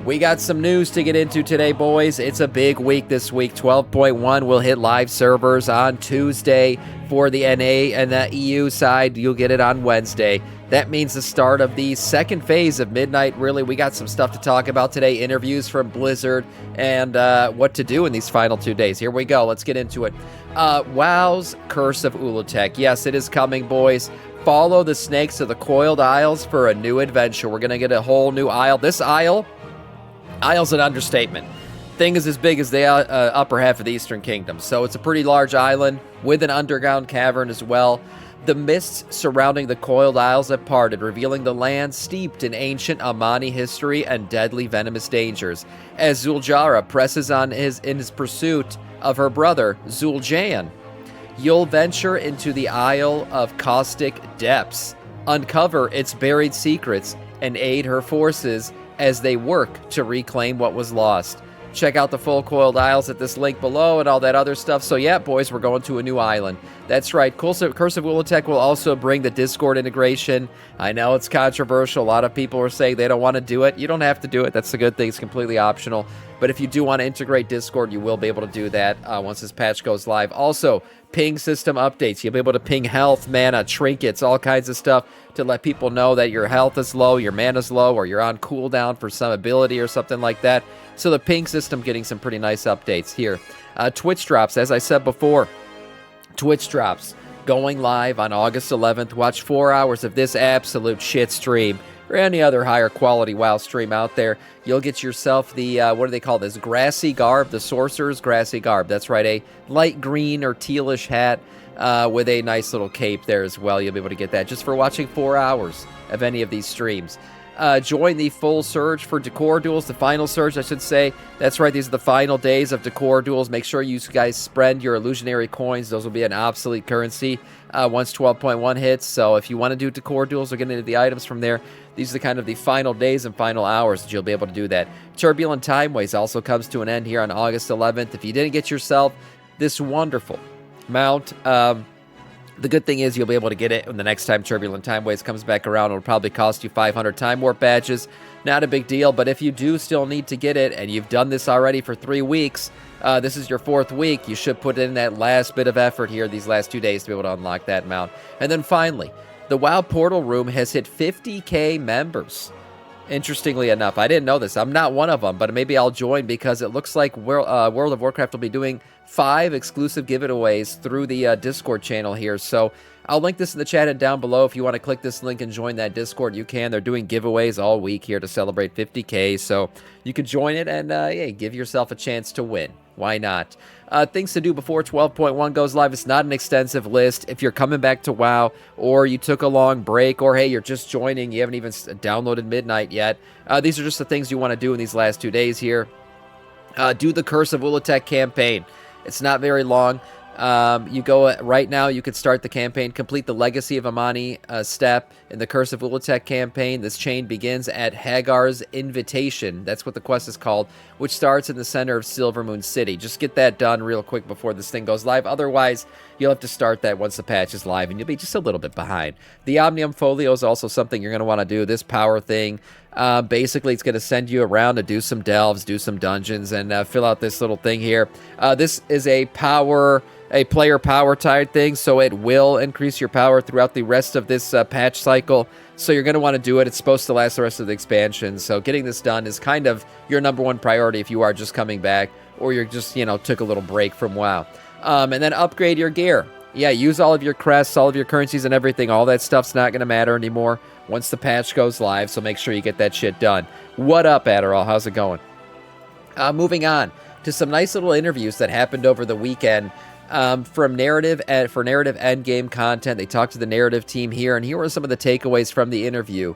We got some news to get into today, boys. It's a big week this week. 12.1 will hit live servers on Tuesday for the NA, and the EU side, you'll get it on Wednesday. That means the start of the second phase of Midnight. Really, we got some stuff to talk about today. Interviews from Blizzard and what to do in these final 2 days. Here we go. Let's get into it. WoW's Curse of Ulutek. Yes, it is coming, boys. Follow the snakes of the Coiled Isles for a new adventure. We're going to get a whole new isle. This Isle's an understatement. Thing is as big as the upper half of the Eastern Kingdom. So it's a pretty large island with an underground cavern as well. The mists surrounding the Coiled Isles have parted, revealing the land steeped in ancient Amani history and deadly venomous dangers. As Zuljara presses on in his pursuit of her brother, Zul'Jan, you'll venture into the Isle of Caustic Depths, uncover its buried secrets, and aid her forces as they work to reclaim what was lost. Check out the full Coiled Isles at this link below and all that other stuff. So yeah, boys, we're going to a new island. That's right. Curse of Ulutek will also bring the Discord integration. I know it's controversial. A lot of people are saying they don't want to do it. You don't have to do it. That's the good thing. It's completely optional. But if you do want to integrate Discord, you will be able to do that once this patch goes live. Also, ping system updates. You'll be able to ping health, mana, trinkets, all kinds of stuff to let people know that your health is low, your mana's low, or you're on cooldown for some ability or something like that. So the ping system getting some pretty nice updates here. Twitch drops, as I said before. Twitch drops going live on August 11th. Watch 4 hours of this absolute shit stream or any other higher quality WoW stream out there. You'll get yourself the, what do they call this? Grassy garb, the Sorcerer's Grassy garb. That's right, a light green or tealish hat with a nice little cape there as well. You'll be able to get that just for watching 4 hours of any of these streams. Join the full surge for Decor Duels, the final surge, I should say. That's right, these are the final days of Decor Duels. Make sure you guys spend your illusionary coins. Those will be an obsolete currency once 12.1 hits. So if you want to do Decor Duels or get into the items from there, these are the kind of the final days and final hours that you'll be able to do that. Turbulent Timeways also comes to an end here on August 11th. If you didn't get yourself this wonderful mount, the good thing is you'll be able to get it when the next time Turbulent Timeways comes back around. It'll probably cost you 500 Time Warp badges. Not a big deal, but if you do still need to get it, and you've done this already for 3 weeks, this is your 4th week, you should put in that last bit of effort here these last 2 days to be able to unlock that mount. And then finally, the WoW Portal Room has hit 50K members. Interestingly enough, I didn't know this. I'm not one of them, but maybe I'll join because it looks like World of Warcraft will be doing 5 exclusive giveaways through the Discord channel here. So I'll link this in the chat and down below. If you want to click this link and join that Discord, you can. They're doing giveaways all week here to celebrate 50K. So you can join it and yeah, give yourself a chance to win. Why not? Things to do before 12.1 goes live. It's not an extensive list. If you're coming back to WoW, or you took a long break, or hey, you're just joining, you haven't even downloaded Midnight yet, these are just the things you want to do in these last 2 days here. Do the Curse of Ulutek campaign. It's not very long. You go right now, you can start the campaign, complete the Legacy of Amani step in the Curse of Ulutek campaign. This chain begins at Hagar's Invitation. That's what the quest is called, which starts in the center of Silvermoon City. Just get that done real quick before this thing goes live. Otherwise, you'll have to start that once the patch is live, and you'll be just a little bit behind. The Omnium Folio is also something you're going to want to do. This power thing, basically, it's going to send you around to do some delves, do some dungeons, and fill out this little thing here. This is a player power tide thing, so it will increase your power throughout the rest of this patch cycle. So you're going to want to do it. It's supposed to last the rest of the expansion. So getting this done is kind of your #1 priority if you are just coming back, or you're just, took a little break from WoW. And then upgrade your gear. Yeah, use all of your crests, all of your currencies and everything. All that stuff's not going to matter anymore once the patch goes live, so make sure you get that shit done. What up, Adderall? How's it going? Moving on to some nice little interviews that happened over the weekend. For narrative Endgame content. They talked to the narrative team here, and here were some of the takeaways from the interview.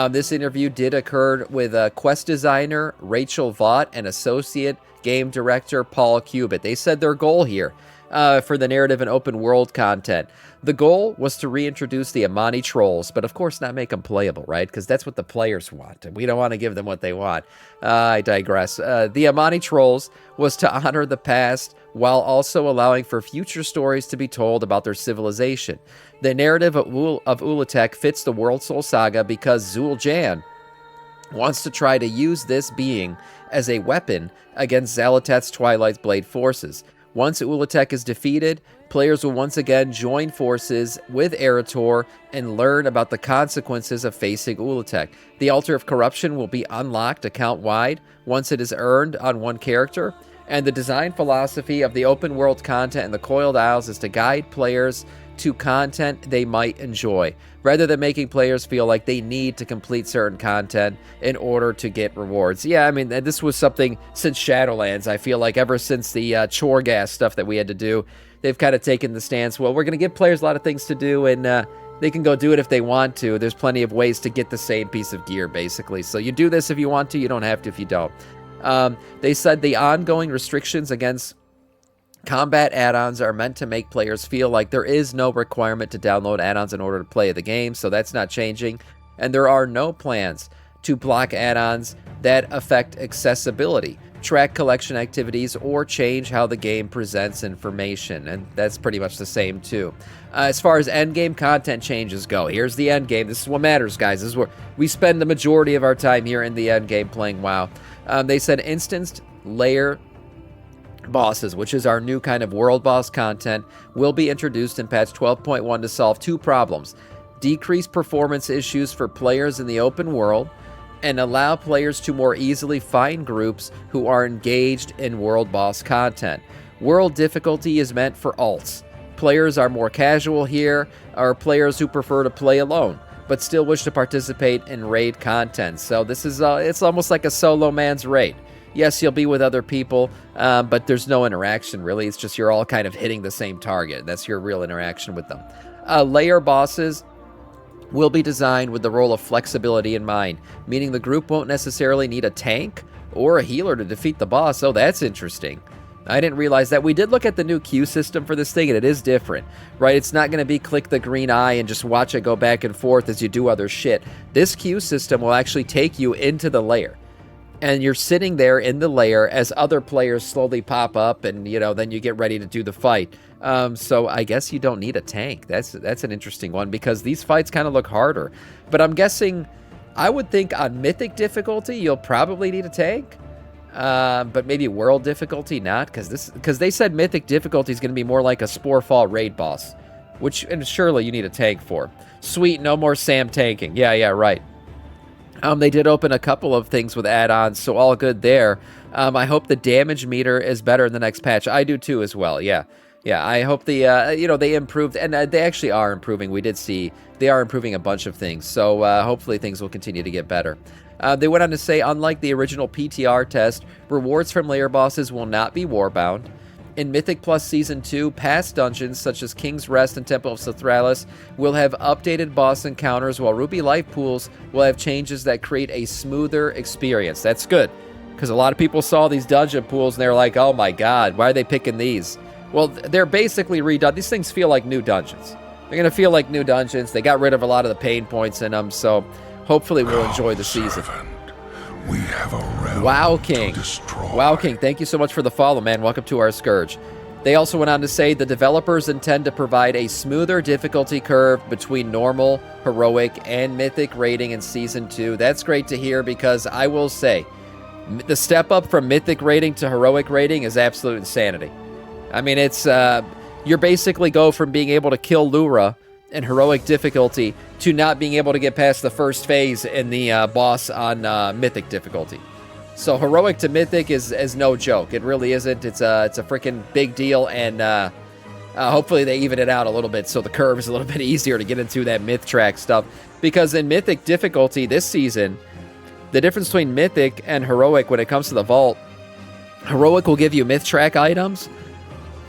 This interview did occur with quest designer Rachel Vaught and associate game director Paul Cubitt. They said their goal here for the narrative and open world content. The goal was to reintroduce the Amani trolls, but of course not make them playable, right? Because that's what the players want, and we don't want to give them what they want. I digress. The Amani trolls was to honor the past while also allowing for future stories to be told about their civilization. The narrative of Ulutek fits the World Soul Saga because Zul'Jan wants to try to use this being as a weapon against Xal'atath's Twilight Blade forces. Once Ulatek is defeated, players will once again join forces with Eretor and learn about the consequences of facing Ulatek. The Altar of Corruption will be unlocked account-wide once it is earned on one character, and the design philosophy of the open world content in the Coiled Isles is to guide players to content they might enjoy, rather than making players feel like they need to complete certain content in order to get rewards. Yeah, I mean, this was something since Shadowlands. I feel like ever since the Chorgas stuff that we had to do, they've kind of taken the stance, well, we're going to give players a lot of things to do, and they can go do it if they want to. There's plenty of ways to get the same piece of gear, basically. So you do this if you want to, you don't have to if you don't. They said the ongoing restrictions against combat add-ons are meant to make players feel like there is no requirement to download add-ons in order to play the game, so that's not changing. And there are no plans to block add-ons that affect accessibility, track collection activities, or change how the game presents information. And that's pretty much the same too. As far as endgame content changes go, here's the endgame. This is what matters, guys. This is where we spend the majority of our time here in the endgame playing WoW. They said instanced layer bosses, which is our new kind of world boss content, will be introduced in patch 12.1 to solve two problems: decrease performance issues for players in the open world, and allow players to more easily find groups who are engaged in world boss content. World difficulty is meant for alts. Players are more casual here, are players who prefer to play alone, but still wish to participate in raid content. So this is, it's almost like a solo man's raid. Yes, you'll be with other people, but there's no interaction, really. It's just you're all kind of hitting the same target. That's your real interaction with them. Layer bosses will be designed with the role of flexibility in mind, meaning the group won't necessarily need a tank or a healer to defeat the boss. Oh, that's interesting. I didn't realize that. We did look at the new queue system for this thing, and it is different, right? It's not going to be click the green eye and just watch it go back and forth as you do other shit. This queue system will actually take you into the layer. And you're sitting there in the layer as other players slowly pop up, and then you get ready to do the fight. So I guess you don't need a tank. That's an interesting one, because these fights kind of look harder. But I'm guessing, I would think on mythic difficulty you'll probably need a tank, but maybe world difficulty not, because they said mythic difficulty is going to be more like a Sporefall raid boss, and surely you need a tank for. Sweet, no more Sam tanking. Yeah, right. They did open a couple of things with add-ons, so all good there. I hope the damage meter is better in the next patch. I do too as well, yeah. I hope they improved, and they actually are improving. We did see they are improving a bunch of things, so hopefully things will continue to get better. They went on to say, unlike the original PTR test, rewards from layer bosses will not be warbound. In Mythic Plus Season 2, past dungeons such as King's Rest and Temple of Sothralis will have updated boss encounters, while Ruby Life Pools will have changes that create a smoother experience. That's good, because a lot of people saw these dungeon pools and they're like, oh my god, why are they picking these? Well, they're basically redone. These things feel like new dungeons. They're going to feel like new dungeons. They got rid of a lot of the pain points in them, so hopefully we'll enjoy the season. We have a realm WoW King. to destroy. WoW King, thank you so much for the follow, man. Welcome to our Scourge. They also went on to say the developers intend to provide a smoother difficulty curve between normal, heroic, and mythic rating in Season 2. That's great to hear, because I will say, the step up from mythic rating to heroic rating is absolute insanity. I mean, it's, you're basically go from being able to kill Lura in heroic difficulty to not being able to get past the first phase in the boss on mythic difficulty. So heroic to mythic is no joke. It really isn't. It's a freaking big deal, and hopefully they even it out a little bit so the curve is a little bit easier to get into that myth track stuff. Because in mythic difficulty this season, the difference between mythic and heroic when it comes to the vault, heroic will give you myth track items.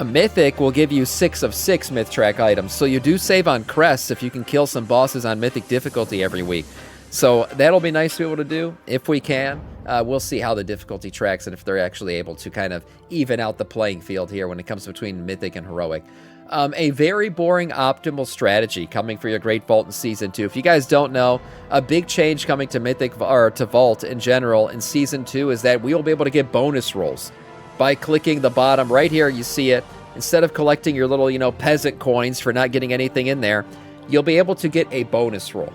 A mythic will give you 6 of 6 myth track items. So you do save on crests if you can kill some bosses on mythic difficulty every week. So that'll be nice to be able to do if we can. We'll see how the difficulty tracks and if they're actually able to kind of even out the playing field here when it comes between mythic and heroic. A very boring optimal strategy coming for your Great Vault in Season 2. If you guys don't know, a big change coming to mythic or to Vault in general in Season 2 is that we will be able to get bonus rolls by clicking the bottom right here. You see it. Instead of collecting your little, peasant coins for not getting anything in there, you'll be able to get a bonus roll.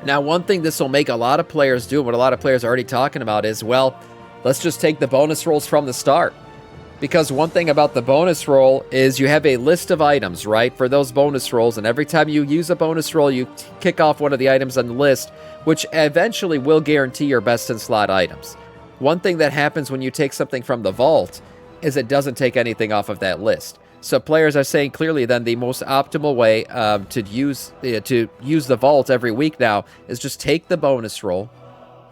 Now, one thing this will make a lot of players do, what a lot of players are already talking about is, well, let's just take the bonus rolls from the start. Because one thing about the bonus roll is you have a list of items, right, for those bonus rolls, and every time you use a bonus roll, you kick off one of the items on the list, which eventually will guarantee your best-in-slot items. One thing that happens when you take something from the vault is it doesn't take anything off of that list. So players are saying clearly then the most optimal way to use the vault every week now is just take the bonus roll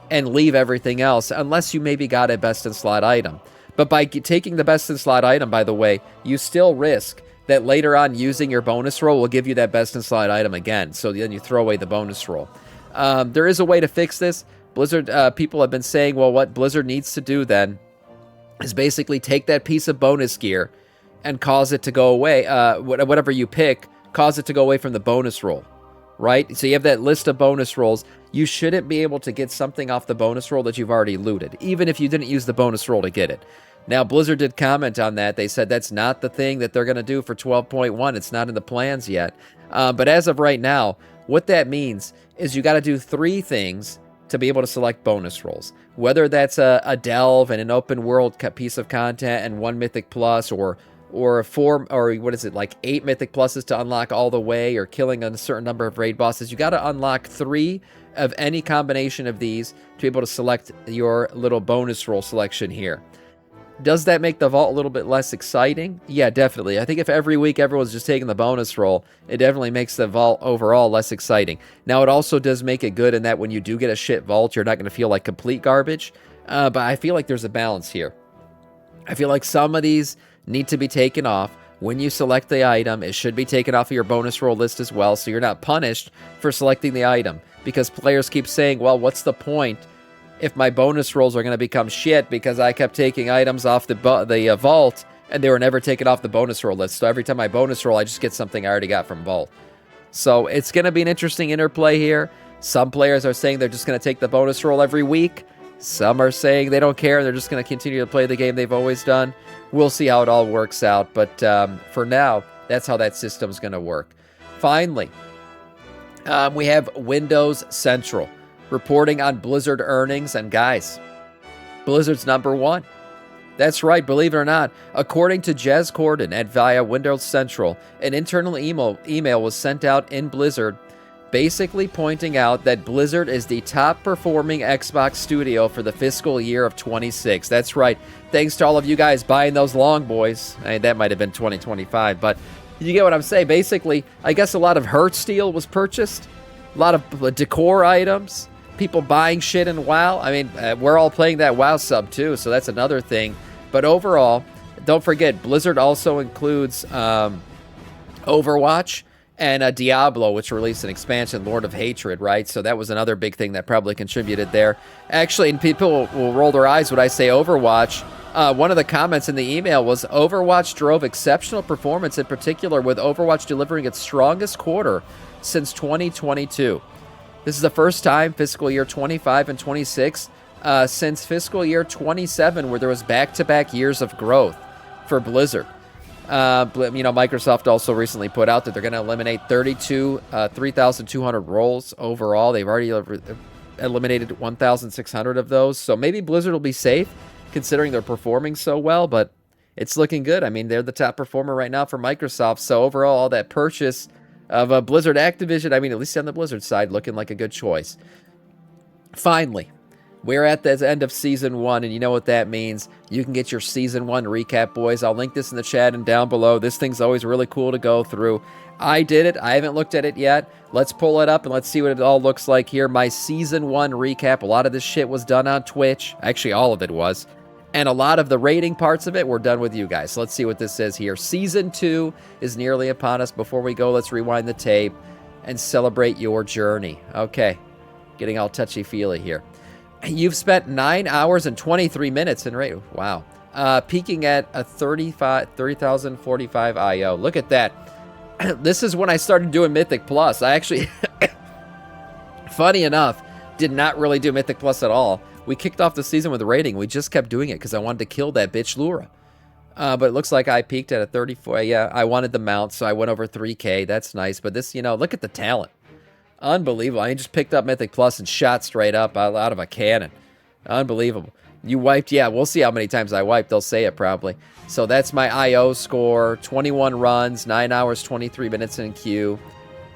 and leave everything else, unless you maybe got a best-in-slot item. But by taking the best-in-slot item, by the way, you still risk that later on using your bonus roll will give you that best-in-slot item again. So then you throw away the bonus roll. There is a way to fix this. Blizzard people have been saying, well, what Blizzard needs to do then is basically take that piece of bonus gear and cause it to go away. Whatever you pick, cause it to go away from the bonus roll, right? So you have that list of bonus rolls. You shouldn't be able to get something off the bonus roll that you've already looted, even if you didn't use the bonus roll to get it. Now, Blizzard did comment on that. They said that's not the thing that they're going to do for 12.1. It's not in the plans yet. But as of right now, what that means is you got to do 3 things to be able to select bonus rolls. Whether that's a delve and an open world piece of content and 1 mythic plus, or 4, or what is it, like 8 mythic pluses to unlock all the way, or killing a certain number of raid bosses. You got to unlock 3 of any combination of these to be able to select your little bonus roll selection here. Does that make the vault a little bit less exciting? Yeah, definitely. I think if every week everyone's just taking the bonus roll, it definitely makes the vault overall less exciting. Now, it also does make it good in that when you do get a shit vault, you're not going to feel like complete garbage. But I feel like there's a balance here. I feel like some of these need to be taken off. When you select the item, it should be taken off of your bonus roll list as well, so you're not punished for selecting the item. Because players keep saying, well, what's the point if my bonus rolls are going to become shit because I kept taking items off the vault and they were never taken off the bonus roll list. So every time I bonus roll, I just get something I already got from vault. So it's going to be an interesting interplay here. Some players are saying they're just going to take the bonus roll every week. Some are saying they don't care. They're just going to continue to play the game they've always done. We'll see how it all works out. But for now, that's how that system's going to work. Finally, we have Windows Central reporting on Blizzard earnings, and guys, Blizzard's #1. That's right, believe it or not. According to Jez Corden at via Windows Central, an internal email was sent out in Blizzard basically pointing out that Blizzard is the top performing Xbox studio for the fiscal year of 26. That's right. Thanks to all of you guys buying those long boys. I mean, that might have been 2025, but you get what I'm saying. Basically, I guess a lot of Hurt Steel was purchased, a lot of decor items, people buying shit in WoW. I mean, we're all playing that WoW sub too, so that's another thing. But overall, don't forget, Blizzard also includes Overwatch and Diablo, which released an expansion, Lord of Hatred, right? So that was another big thing that probably contributed there. Actually, and people will roll their eyes when I say Overwatch. One of the comments in the email was Overwatch drove exceptional performance, in particular with Overwatch delivering its strongest quarter since 2022. This is the first time fiscal year 25 and 26 since fiscal year 27 where there was back-to-back years of growth for Blizzard. Microsoft also recently put out that they're going to eliminate 3,200 roles overall. They've already eliminated 1,600 of those. So maybe Blizzard will be safe considering they're performing so well, but it's looking good. I mean, they're the top performer right now for Microsoft. So overall, all that purchase of Blizzard Activision, I mean, at least on the Blizzard side, looking like a good choice. Finally, we're at the end of Season 1, and you know what that means. You can get your Season 1 recap, boys. I'll link this in the chat and down below. This thing's always really cool to go through. I did it. I haven't looked at it yet. Let's pull it up, and let's see what it all looks like here. My Season 1 recap. A lot of this shit was done on Twitch. Actually, all of it was. And a lot of the rating parts of it were done with you guys. So let's see what this says here. Season 2 is nearly upon us. Before we go, let's rewind the tape and celebrate your journey. Okay, getting all touchy-feely here. You've spent 9 hours and 23 minutes in rating. Wow. Peaking at a 30,045 IO. Look at that. This is when I started doing Mythic Plus. I actually, funny enough, did not really do Mythic Plus at all. We kicked off the season with a rating. We just kept doing it because I wanted to kill that bitch Lura. But it looks like I peaked at a 34. Yeah, I wanted the mount, so I went over 3K. That's nice. But this, look at the talent. Unbelievable. I just picked up Mythic Plus and shot straight up out of a cannon. Unbelievable. You wiped, yeah, we'll see how many times I wiped. They'll say it probably. So that's my IO score. 21 runs, 9 hours, 23 minutes in queue.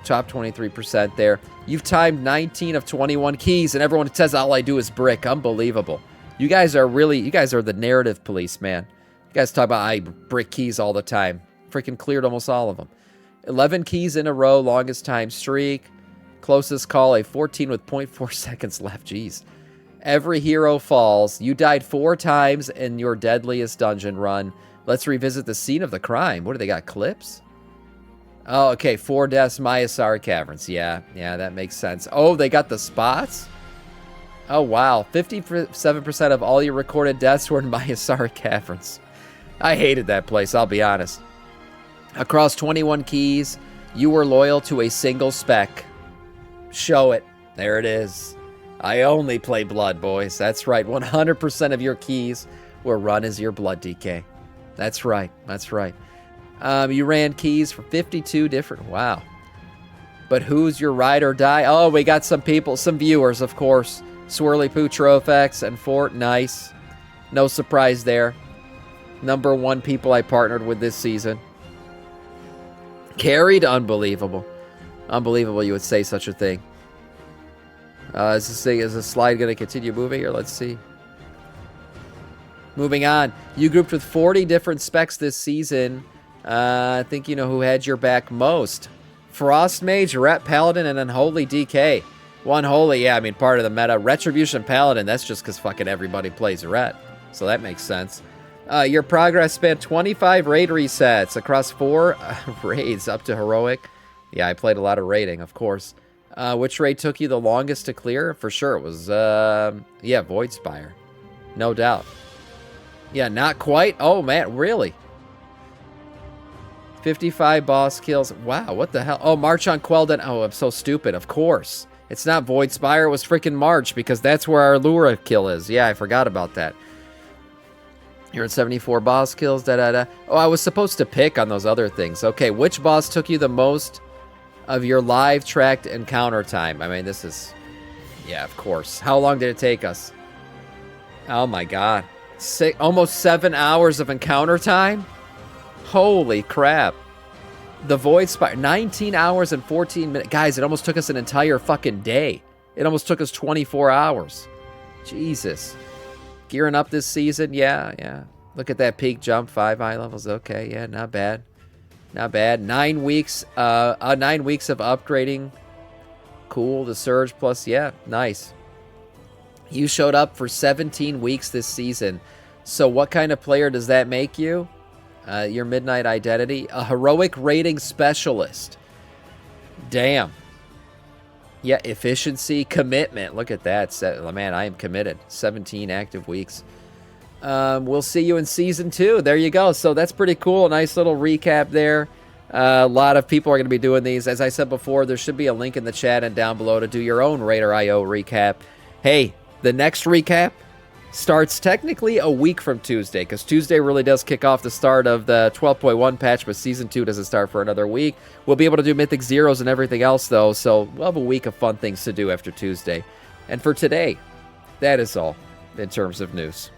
Top 23% there. You've timed 19 of 21 keys, and everyone says all I do is brick. Unbelievable. You guys are the narrative police, man. You guys talk about I brick keys all the time. Freaking cleared almost all of them. 11 keys in a row, longest time streak. Closest call, a 14 with 0.4 seconds left. Jeez. Every hero falls. You died 4 times in your deadliest dungeon run. Let's revisit the scene of the crime. What do they got, clips? Oh, okay, 4 deaths, Myasar Caverns. Yeah, that makes sense. Oh, they got the spots? Oh, wow. 57% of all your recorded deaths were in Myasar Caverns. I hated that place, I'll be honest. Across 21 keys, you were loyal to a single spec. Show it. There it is. I only play blood, boys. That's right. 100% of your keys were run as your blood DK. That's right. That's right. You ran keys for 52 different... Wow. But who's your ride or die? Oh, we got some people, some viewers, of course. Swirly Poo, Trofex, and Fort. Nice. No surprise there. Number 1 people I partnered with this season. Carried? Unbelievable. Unbelievable you would say such a thing. Is the slide going to continue moving here? Let's see. Moving on. You grouped with 40 different specs this season. I think you know who had your back most. Frost Mage, Ret Paladin, and Unholy DK. Unholy, yeah, I mean, part of the meta. Retribution Paladin, that's just because fucking everybody plays Ret. So that makes sense. Your progress spanned 25 raid resets across 4 raids up to Heroic. Yeah, I played a lot of raiding, of course. Which raid took you the longest to clear? For sure, it was, yeah, Voidspire. No doubt. Yeah, not quite. Oh, man, really? 55 boss kills. Wow, what the hell? Oh, March on Quelden. Oh, I'm so stupid. Of course. It's not Voidspire. It was freaking March because that's where our Lura kill is. Yeah, I forgot about that. You're at 74 boss kills. Da-da-da. Oh, I was supposed to pick on those other things. Okay, which boss took you the most of your live tracked encounter time? I mean, this is... Yeah, of course. How long did it take us? Oh, my God. Almost 7 hours of encounter time? Holy crap. The Voidspire, 19 hours and 14 minutes. Guys, it almost took us an entire fucking day. It almost took us 24 hours. Jesus. Gearing up this season, yeah. Look at that peak jump, 5 eye levels. Okay, yeah, not bad. Not bad. 9 weeks, 9 weeks of upgrading. Cool, the Surge plus, yeah, nice. You showed up for 17 weeks this season. So what kind of player does that make you? Your Midnight Identity. A Heroic Rating Specialist. Damn. Yeah, efficiency, commitment. Look at that. Man, I am committed. 17 active weeks. We'll see you in Season 2. There you go. So that's pretty cool. A nice little recap there. A lot of people are going to be doing these. As I said before, there should be a link in the chat and down below to do your own Raider IO recap. Hey, the next recap starts technically a week from Tuesday, because Tuesday really does kick off the start of the 12.1 patch, but Season 2 doesn't start for another week. We'll be able to do Mythic Zeros and everything else, though, so we'll have a week of fun things to do after Tuesday. And for today, that is all in terms of news.